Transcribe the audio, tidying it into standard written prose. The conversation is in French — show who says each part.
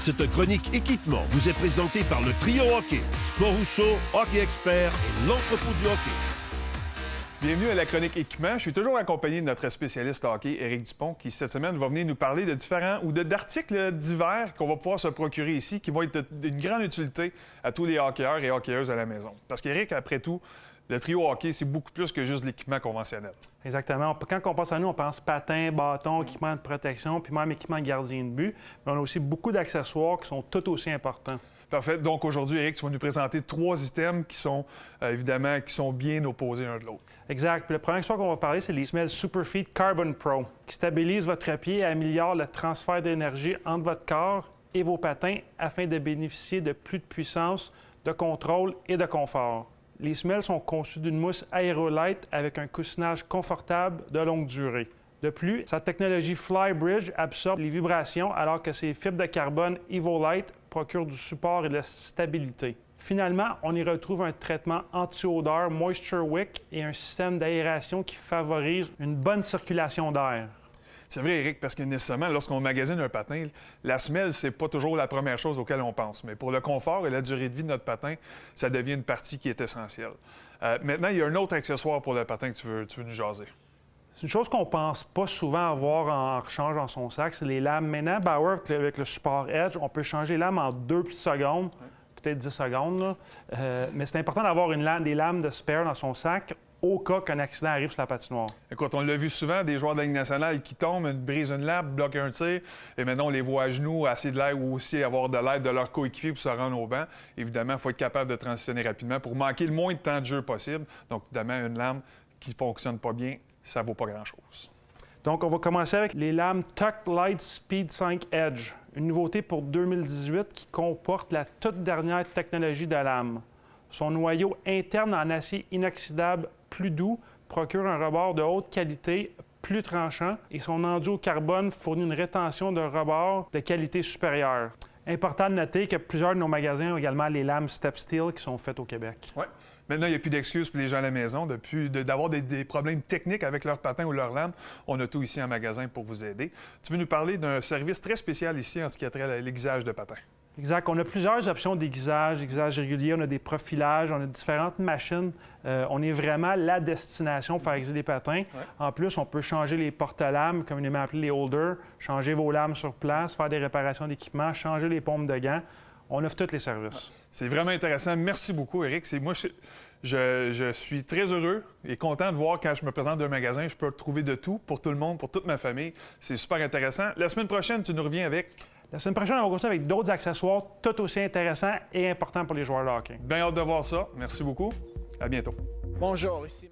Speaker 1: Cette chronique équipement vous est présentée par le Trio Hockey, Sport Rousseau, Hockey Expert et l'Entrepôt du Hockey.
Speaker 2: Bienvenue à la chronique équipement. Je suis toujours accompagné de notre spécialiste hockey, Éric Dupont, qui cette semaine va venir nous parler de différents ou d'articles divers qu'on va pouvoir se procurer ici, qui vont être d'une grande utilité à tous les hockeyeurs et hockeyeuses à la maison. Parce qu'Éric, après tout, le trio hockey, c'est beaucoup plus que juste l'équipement conventionnel.
Speaker 3: Exactement. Quand on pense à nous, on pense patin, bâton, équipement de protection, puis même équipement de gardien de but. Mais on a aussi beaucoup d'accessoires qui sont tout aussi importants.
Speaker 2: Parfait. Donc aujourd'hui, Éric, tu vas nous présenter 3 items qui sont évidemment qui sont bien opposés l'un de l'autre.
Speaker 3: Exact. Puis le premier accessoire qu'on va parler, c'est les semelles Superfeed Carbon Pro, qui stabilisent votre pied et améliorent le transfert d'énergie entre votre corps et vos patins afin de bénéficier de plus de puissance, de contrôle et de confort. Les semelles sont conçues d'une mousse aérolite avec un coussinage confortable de longue durée. De plus, sa technologie FlyBridge absorbe les vibrations alors que ses fibres de carbone Evolite procurent du support et de la stabilité. Finalement, on y retrouve un traitement anti-odeur Moisture Wick et un système d'aération qui favorise une bonne circulation d'air.
Speaker 2: C'est vrai, Éric, parce que nécessairement, lorsqu'on magasine un patin, la semelle, c'est pas toujours la première chose auquel on pense. Mais pour le confort et la durée de vie de notre patin, ça devient une partie qui est essentielle. Maintenant, il y a un autre accessoire pour le patin que tu veux nous jaser.
Speaker 3: C'est une chose qu'on ne pense pas souvent avoir en rechange dans son sac, c'est les lames. Maintenant, Bauer, avec le support Edge, on peut changer les lames en 2 petites secondes, peut-être 10 secondes. Là. Mais c'est important d'avoir des lames de spare dans son sac au cas qu'un accident arrive sur la patinoire.
Speaker 2: Écoute, on l'a vu souvent, des joueurs de la Ligue nationale qui tombent, brisent une lame, bloquent un tir, et maintenant on les voit à genoux, assez de l'air ou aussi avoir de l'aide de leur coéquipier pour se rendre au banc. Évidemment, il faut être capable de transitionner rapidement pour manquer le moins de temps de jeu possible. Donc, évidemment, une lame qui ne fonctionne pas bien, ça ne vaut pas grand-chose.
Speaker 3: Donc, on va commencer avec les lames Tuck Light Speed 5 Edge, une nouveauté pour 2018 qui comporte la toute dernière technologie de lame. Son noyau interne en acier inoxydable plus doux procure un rebord de haute qualité plus tranchant et son enduit au carbone fournit une rétention de rebord de qualité supérieure. Important de noter que plusieurs de nos magasins ont également les lames Step Steel qui sont faites au Québec.
Speaker 2: Oui. Maintenant, il n'y a plus d'excuses pour les gens à la maison. D'avoir des problèmes techniques avec leur patin ou leur lame, on a tout ici en magasin pour vous aider. Tu veux nous parler d'un service très spécial ici en ce qui a trait à l'aiguisage de patins?
Speaker 3: Exact. On a plusieurs options d'aiguisage régulier, on a des profilages, on a différentes machines. On est vraiment la destination pour faire aiguiser des patins. Ouais. En plus, on peut changer les porte-lames, communément appelés les holders, changer vos lames sur place, faire des réparations d'équipement, changer les pompes de gants. On offre tous les services.
Speaker 2: C'est vraiment intéressant. Merci beaucoup, Éric. Moi, je suis très heureux et content de voir quand je me présente dans un magasin, je peux trouver de tout pour tout le monde, pour toute ma famille. C'est super intéressant. La semaine prochaine, tu nous reviens avec...
Speaker 3: La semaine prochaine, on va continuer avec d'autres accessoires tout aussi intéressants et importants pour les joueurs de hockey.
Speaker 2: Bien hâte de voir ça. Merci beaucoup. À bientôt.
Speaker 4: Bonjour, ici